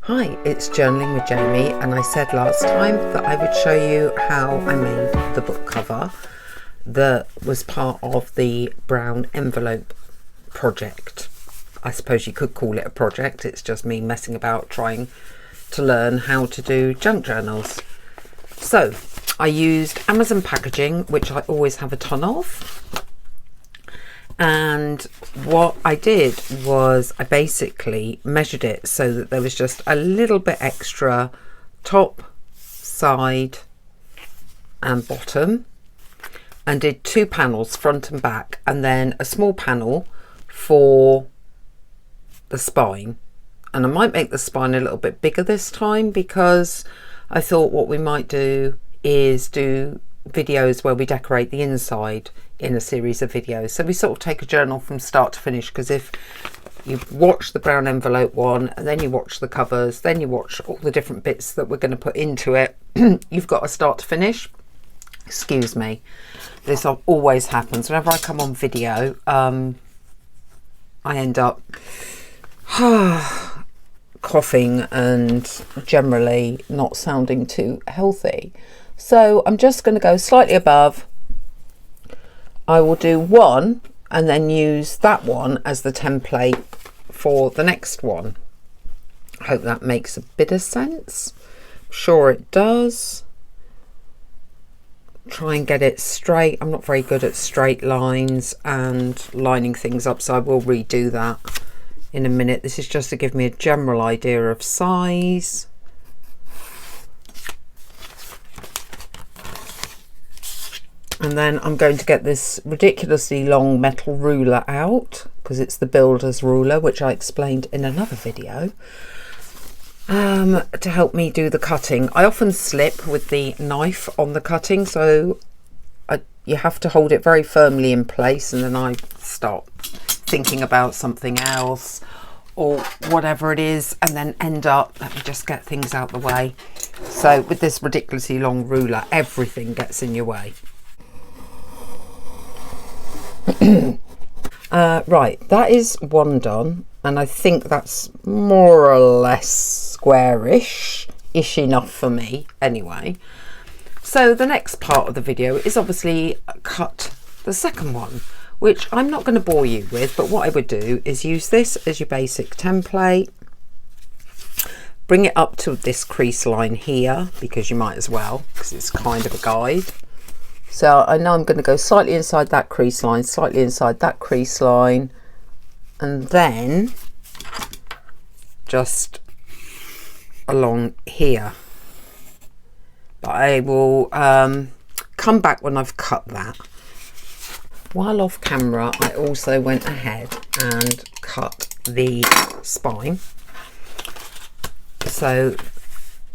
Hi, it's Journaling with Jamie, and I said last time that I would show you how I made the book cover that was part of the brown envelope project. I suppose you could call it a project. It's just me messing about trying to learn how to do junk journals. So I used Amazon packaging, which I always have a ton of. And what I did was I basically measured it so that there was just a little bit extra top, side and bottom, and did 2 panels, front and back, and then a small panel for the spine. And I might make the spine a little bit bigger this time, because I thought what we might do is do videos where we decorate the inside in a series of videos. So we sort of take a journal from start to finish, because if you watch the brown envelope one and then you watch the covers, then you watch all the different bits that we're going to put into it, you've got a start to finish. Excuse me, this always happens whenever I come on video. I end up coughing and generally not sounding too healthy. So I'm just going to go slightly above. I will do one and then use that one as the template for the next one. I hope that makes a bit of sense. I'm sure it does. Try and get it straight. I'm not very good at straight lines and lining things up, so I will redo that in a minute. This is just to give me a general idea of size. And then I'm going to get this ridiculously long metal ruler out, because it's the builder's ruler, which I explained in another video, to help me do the cutting. I often slip with the knife on the cutting, so you have to hold it very firmly in place, and then I start thinking about something else or whatever it is, and then end up, let me just get things out the way. So with this ridiculously long ruler, everything gets in your way. Right, that is one done, and I think that's more or less squarish-ish enough for me anyway. So the next part of the video is obviously cut the second one, which I'm not going to bore you with, but what I would do is use this as your basic template, bring it up to this crease line here, because you might as well, because it's kind of a guide. So I know I'm going to go slightly inside that crease line, slightly inside that crease line, and then just along here. But I will come back when I've cut that. While off camera, I also went ahead and cut the spine. So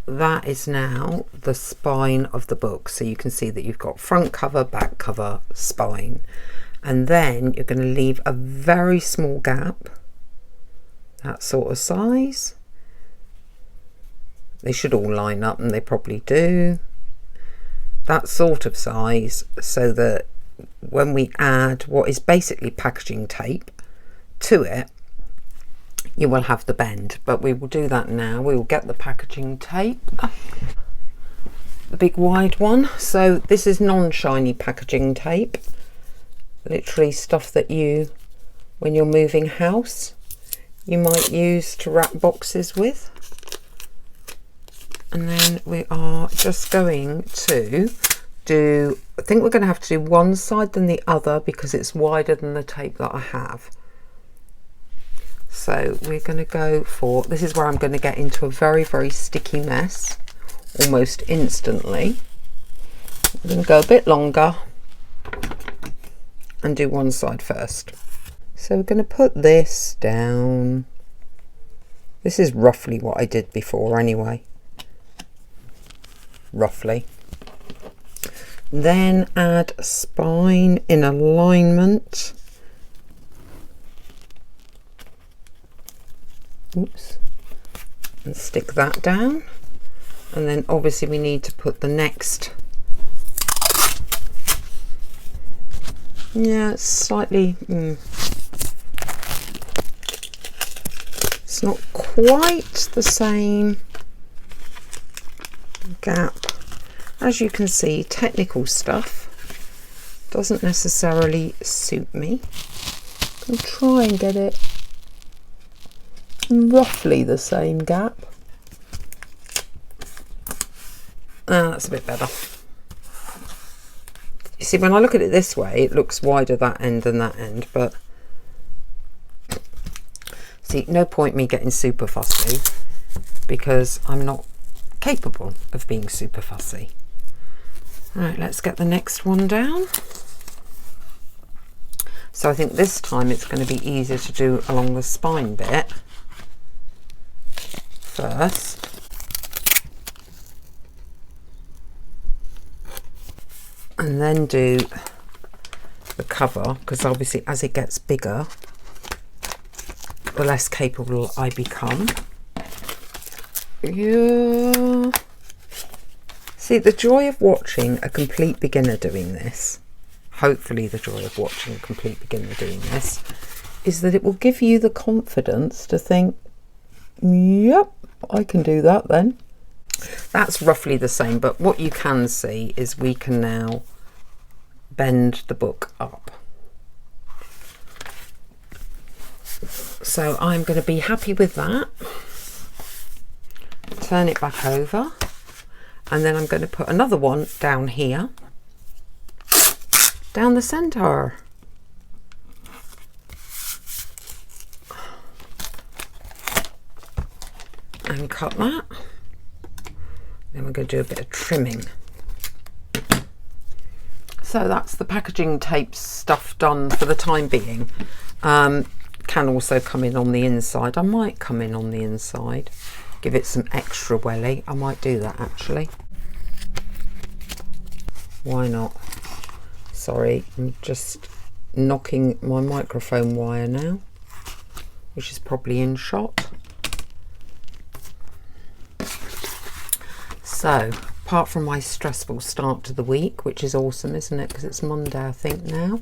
that is now the spine of the book. So you can see that you've got front cover, back cover, spine, and then you're going to leave a very small gap, that sort of size. They should all line up, and they probably do, that sort of size, so that when we add what is basically packaging tape to it, you will have the bend. But we will do that now. We will get the packaging tape, the big wide one. So this is non-shiny packaging tape, literally stuff that you, when you're moving house, you might use to wrap boxes with. And then we are just going to do, I think we're going to have to do one side than the other, because it's wider than the tape that I have. So we're going to go for, this is where I'm going to get into a very, very sticky mess almost instantly. I'm going to go a bit longer and do one side first. So we're going to put this down. This is roughly what I did before anyway. Roughly. Then add spine in alignment. Oops, and stick that down, and then obviously we need to put the next, it's slightly It's not quite the same gap. As you can see, technical stuff doesn't necessarily suit me. I'll try and get it roughly the same gap. That's a bit better. You see, when I look at it this way, it looks wider that end than that end, but see, no point me getting super fussy because I'm not capable of being super fussy. Right, let's get the next one down. So I think this time it's going to be easier to do along the spine bit first. And then do the cover, because obviously as it gets bigger, the less capable I become. Yeah. See, the joy of watching a complete beginner doing this, hopefully the joy of watching a complete beginner doing this, is that it will give you the confidence to think, yep, I can do that then. That's roughly the same, but what you can see is we can now bend the book up. So I'm going to be happy with that. Turn it back over, and then I'm going to put another one down here, down the centre. And cut that. Then we're going to do a bit of trimming. So that's the packaging tape stuff done for the time being. Can also come in on the inside. I might come in on the inside, give it some extra welly. I might do that actually. Why not? Sorry, I'm just knocking my microphone wire now, which is probably in shot. So, apart from my stressful start to the week, which is awesome, isn't it? Because it's Monday, I think, now.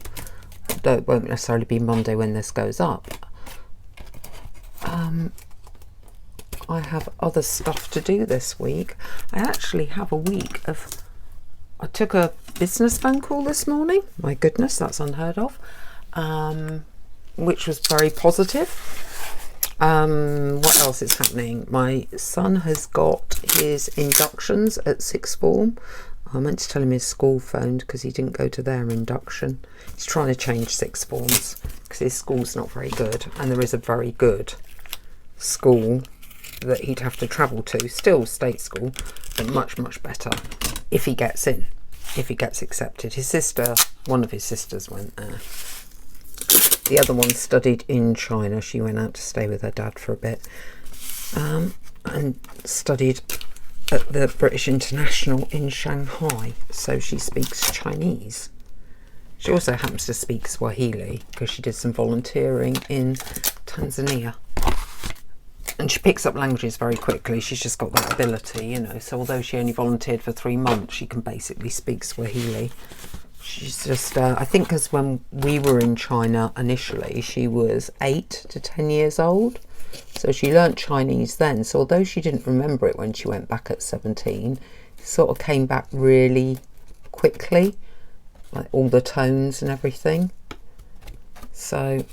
Though it won't necessarily be Monday when this goes up. I have other stuff to do this week. I actually have a week of... I took a business phone call this morning. My goodness, that's unheard of. Which was very positive. What else is happening? My son has got his inductions at sixth form. I meant to tell him his school phoned because he didn't go to their induction. He's trying to change sixth forms because his school's not very good, and there is a very good school that he'd have to travel to, still state school, but much better if he gets in, if he gets accepted. His sister, one of his sisters went there. The other one studied in China. She went out to stay with her dad for a bit, and studied at the British International in Shanghai, so she speaks Chinese. She also happens to speak Swahili because she did some volunteering in Tanzania, and she picks up languages very quickly. She's just got that ability, you know. So although she only volunteered for 3 months, she can basically speak Swahili. She's just, I think, because when we were in China initially, she was 8 to 10 years old. So she learnt Chinese then. So although she didn't remember it when she went back at 17, it sort of came back really quickly, like all the tones and everything. So,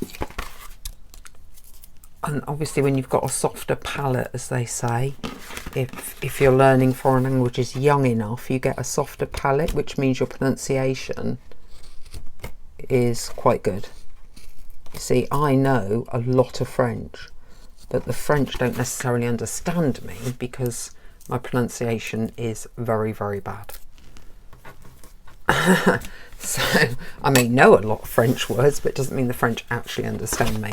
and obviously when you've got a softer palate, as they say, if you're learning foreign languages young enough, you get a softer palate, which means your pronunciation is quite good. You see, I know a lot of French, but the French don't necessarily understand me because my pronunciation is very bad. So I may know a lot of French words, but it doesn't mean the French actually understand me.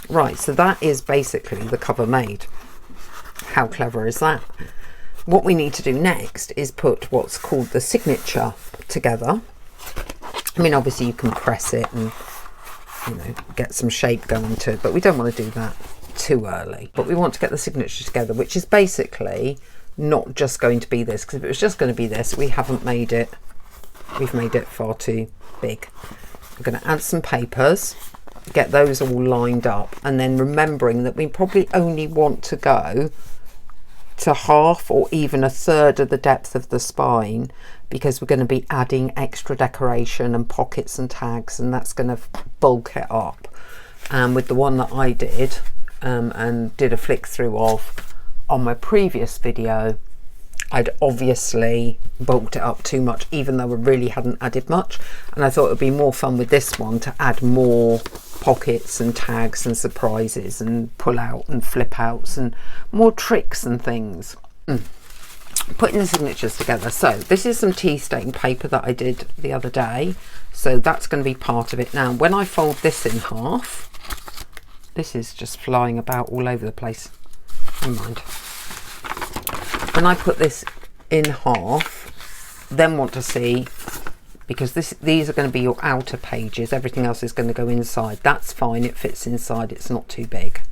Right, so that is basically the cover made. How clever is that? What we need to do next is put what's called the signature together. I mean, obviously you can press it and, you know, get some shape going to it, but we don't want to do that too early. But we want to get the signature together, which is basically not just going to be this, because if it was just going to be this, we haven't made it. We've made it far too big. We're going to add some papers. get those all lined up, and then remembering that we probably only want to go to half or even a third of the depth of the spine, because we're going to be adding extra decoration and pockets and tags, and that's going to bulk it up. And with the one that I did and did a flick through of on my previous video, I'd obviously bulked it up too much, even though I really hadn't added much. And I thought it would be more fun with this one to add more pockets and tags and surprises and pull out and flip outs and more tricks and things. Putting the signatures together. So this is some tea stain paper that I did the other day, so that's going to be part of it. Now when I fold this in half, this is just flying about all over the place, never mind. When I put this in half, then want to see, because these are going to be your outer pages, everything else is going to go inside. That's fine, it fits inside, it's not too big,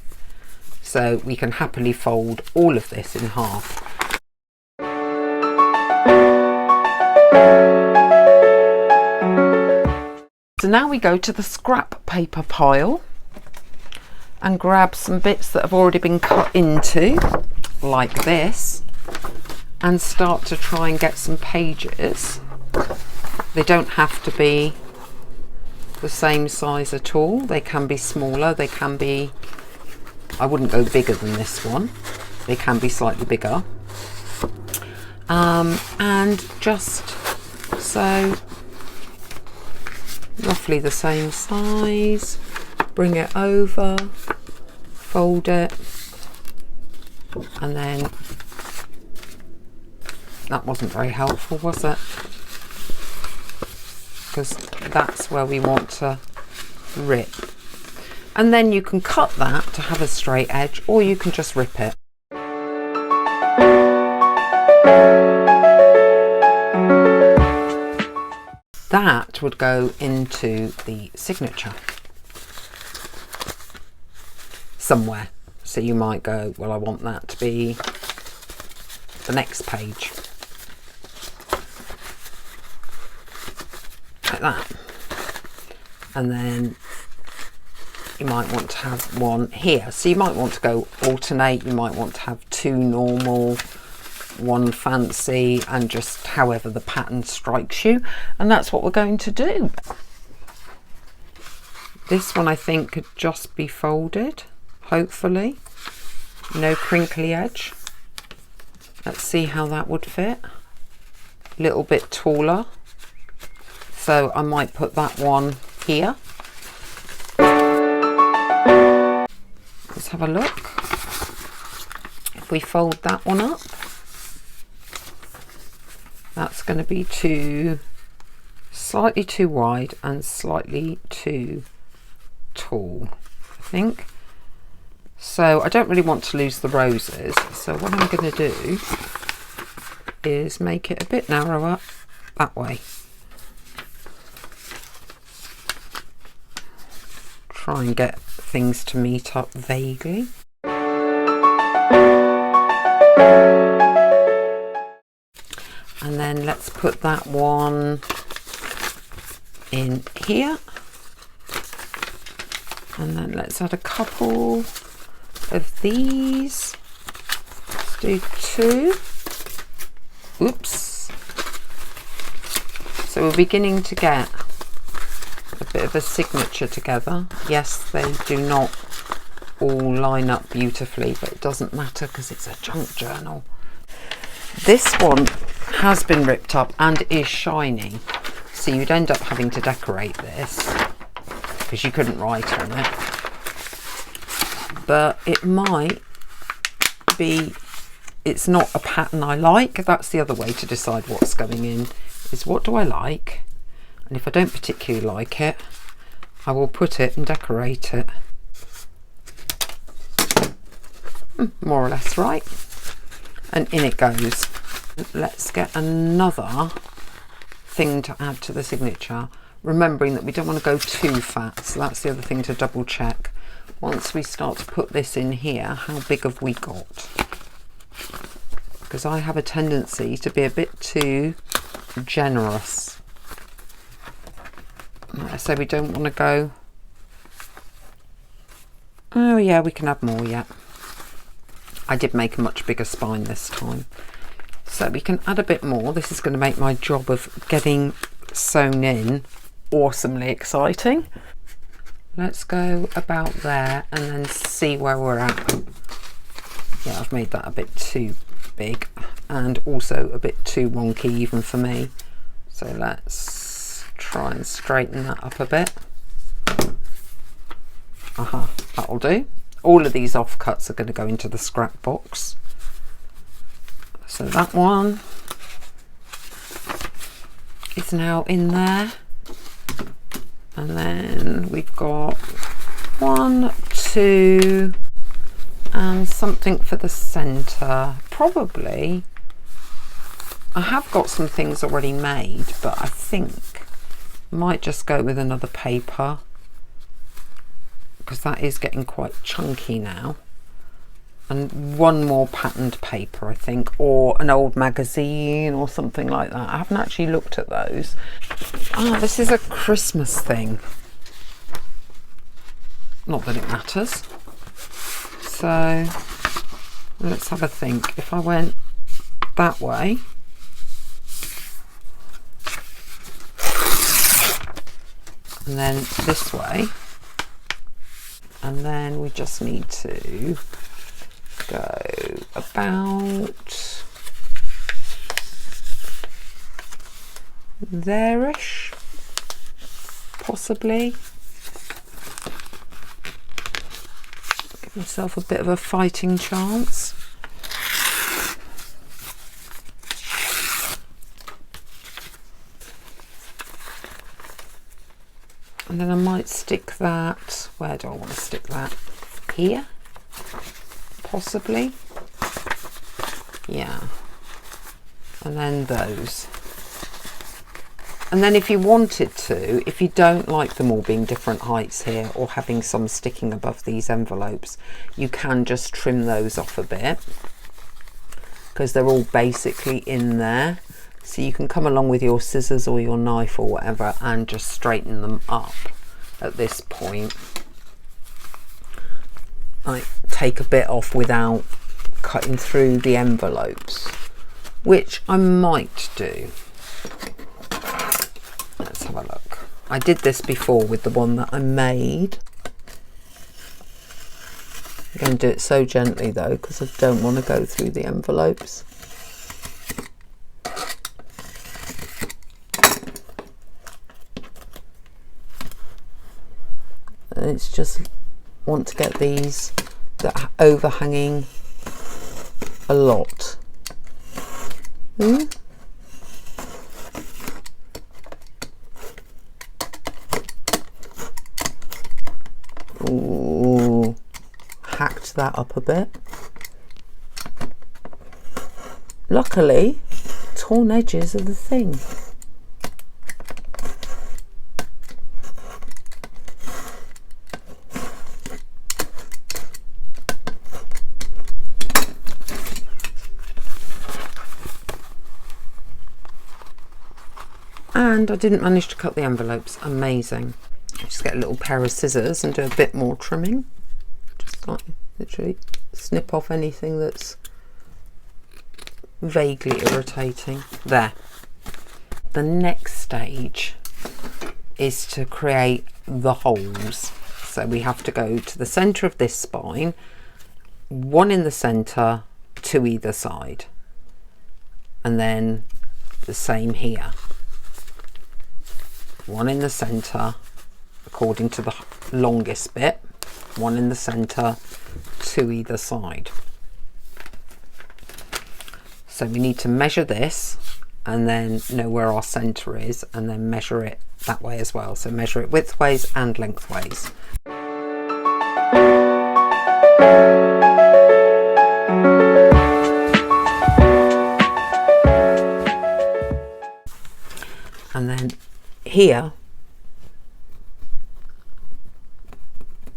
so we can happily fold all of this in half. So now we go to the scrap paper pile and grab some bits that have already been cut into, like this, and start to try and get some pages. They don't have to be the same size at all. They can be smaller, they can be, I wouldn't go bigger than this one, they can be slightly bigger. And just so roughly the same size, bring it over, fold it, and then that wasn't very helpful, was it? Because that's where we want to rip. And then you can cut that to have a straight edge, or you can just rip it. That would go into the signature somewhere. So you might go, well, I want that to be the next page. Like that. And then you might want to have one here. So you might want to go alternate, you might want to have two normal, one fancy, and just however the pattern strikes you. And that's what we're going to do. This one I think could just be folded, hopefully. No crinkly edge. Let's see how that would fit. A little bit taller. So I might put that one here. Let's have a look. If we fold that one up, that's going to be slightly too wide and slightly too tall, I think. So I don't really want to lose the roses, so what I'm going to do is make it a bit narrower that way. Try and get things to meet up vaguely. And then let's put that one in here. And then let's add a couple of these. Let's do two. Oops. So we're beginning to get a bit of a signature together. Yes, they do not all line up beautifully, but it doesn't matter because it's a junk journal. This one has been ripped up and is shiny, so you'd end up having to decorate this because you couldn't write on it. But it might be, it's not a pattern I like. That's the other way to decide what's going in, is what do I like? And if I don't particularly like it, I will put it and decorate it. More or less right. And in it goes. Let's get another thing to add to the signature, remembering that we don't want to go too fat, so that's the other thing to double check. Once we start to put this in here, how big have we got? Because I have a tendency to be a bit too generous. So we don't want to go Oh yeah, we can add more yet. I did make a much bigger spine this time. So we can add a bit more. This is going to make my job of getting sewn in awesomely exciting. Let's go about there and then see where we're at. Yeah, I've made that a bit too big and also a bit too wonky even for me. So let's try and straighten that up a bit. That'll do. All of these offcuts are going to go into the scrap box. So that one is now in there. And then we've got 1, 2, and something for the centre. Probably, I have got some things already made, but I think I might just go with another paper, because that is getting quite chunky now. And one more patterned paper, I think, or an old magazine or something like that. I haven't actually looked at those. Oh, this is a Christmas thing. Not that it matters. So let's have a think. If I went that way, and then this way, and then we just need to go about there-ish, possibly. Give myself a bit of a fighting chance. And then I might stick that, where do I want to stick that? Here? Possibly. Yeah. And then those. And then if you wanted to, if you don't like them all being different heights here or having some sticking above these envelopes, you can just trim those off a bit, because they're all basically in there. So you can come along with your scissors or your knife or whatever and just straighten them up at this point. Like, take a bit off without cutting through the envelopes, which I might do. Let's have a look. I did this before with the one that I made. I'm going to do it so gently though, because I don't want to go through the envelopes. And it's just want to get these that are overhanging a lot. Ooh, hacked that up a bit. Luckily, torn edges are the thing. And I didn't manage to cut the envelopes. Amazing. Just get a little pair of scissors and do a bit more trimming. Just like literally snip off anything that's vaguely irritating. There. The next stage is to create the holes. So we have to go to the centre of this spine, one in the centre, 2 either side, and then the same here. One in the centre according to the longest bit, one in the centre, 2 either side. So we need to measure this and then know where our centre is, and then measure it that way as well. So measure it widthways and lengthways. And then here,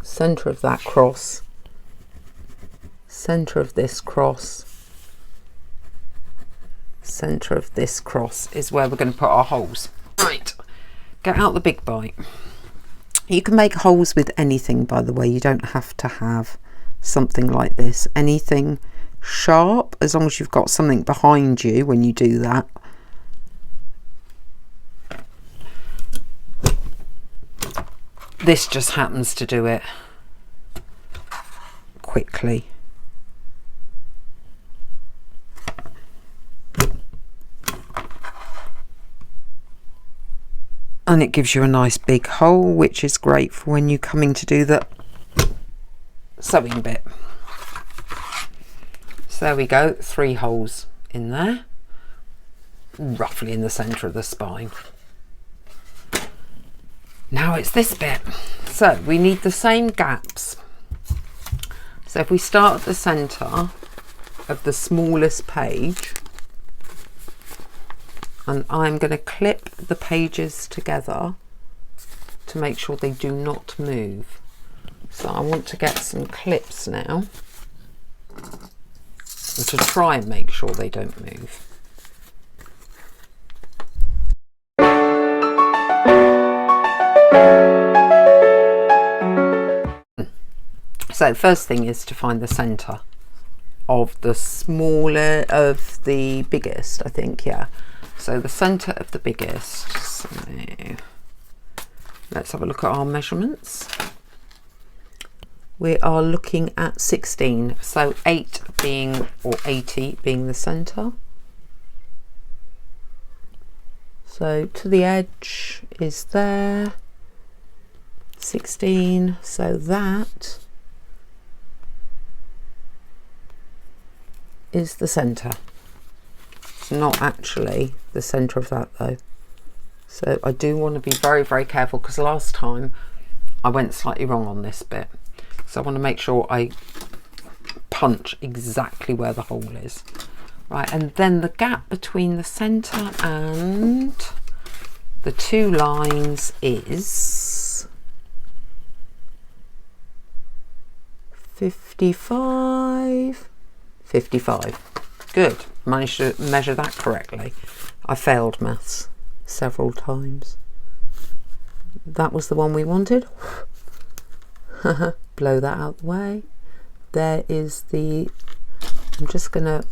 centre of that cross, centre of this cross, centre of this cross is where we're going to put our holes. Right, get out the big bite. You can make holes with anything, by the way. You don't have to have something like this. Anything sharp, as long as you've got something behind you when you do that. This just happens to do it quickly. And it gives you a nice big hole, which is great for when you're coming to do the sewing bit. So there we go, 3 holes in there, roughly in the centre of the spine. Now it's this bit. So we need the same gaps. So if we start at the centre of the smallest page, and I'm going to clip the pages together to make sure they do not move. So I want to get some clips now and to try and make sure they don't move. So first thing is to find the centre of the smaller of the biggest, I think, yeah. So the centre of the biggest. So let's have a look at our measurements. We are looking at 16, so 8 being, or 80 being the centre. So to the edge is there, 16, so that is the centre. It's not actually the centre of that though. So I do want to be very, very careful, because last time I went slightly wrong on this bit. So I want to make sure I punch exactly where the hole is. Right, and then the gap between the centre and the 2 lines is 55. Good, managed to measure that correctly. I failed maths several times. That was the one we wanted. Blow that out the way. There is the, I'm just gonna,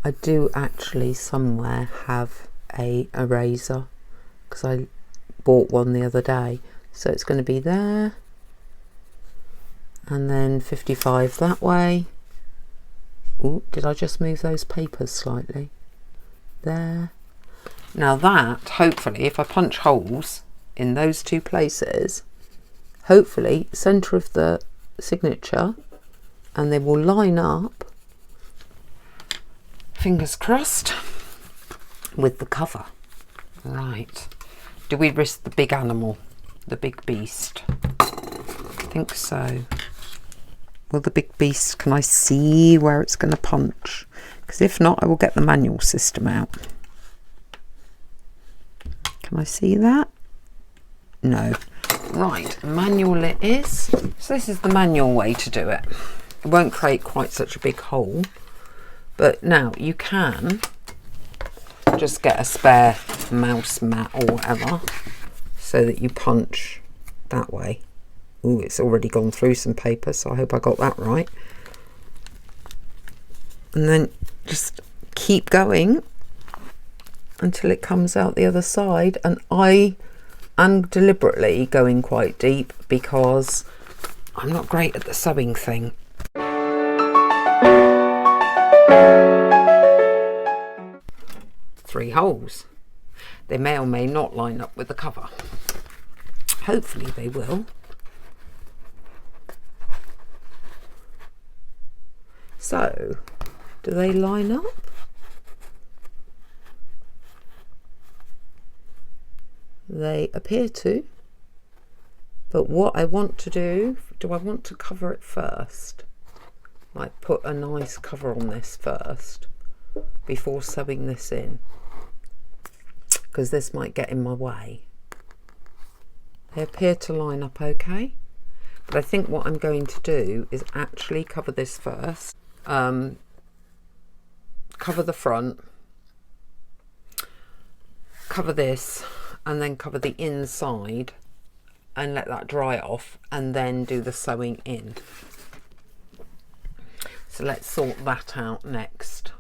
I do actually somewhere have a eraser, because I bought one the other day. So it's going to be there, and then 55 that way. Ooh, did I just move those papers slightly? There. Now that, hopefully, if I punch holes in those 2 places, hopefully centre of the signature, and they will line up, fingers crossed, with the cover. Right. Do we risk the big animal, the big beast? I think so. Will the big beast, can I see where it's going to punch? Because if not, I will get the manual system out. Can I see that? No. Right, manual it is. So this is the manual way to do it. It won't create quite such a big hole. But now you can just get a spare mouse mat or whatever, so that you punch that way. Ooh, it's already gone through some paper, so I hope I got that right. And then just keep going until it comes out the other side. And I am deliberately going quite deep because I'm not great at the sewing thing. Three holes. They may or may not line up with the cover. Hopefully they will. So, do they line up? They appear to. But what I want to do I want to cover it first? Like put a nice cover on this first before sewing this in, because this might get in my way. They appear to line up okay, but I think what I'm going to do is actually cover this first. Cover the front, cover this, and then cover the inside and let that dry off, and then do the sewing in. So let's sort that out next.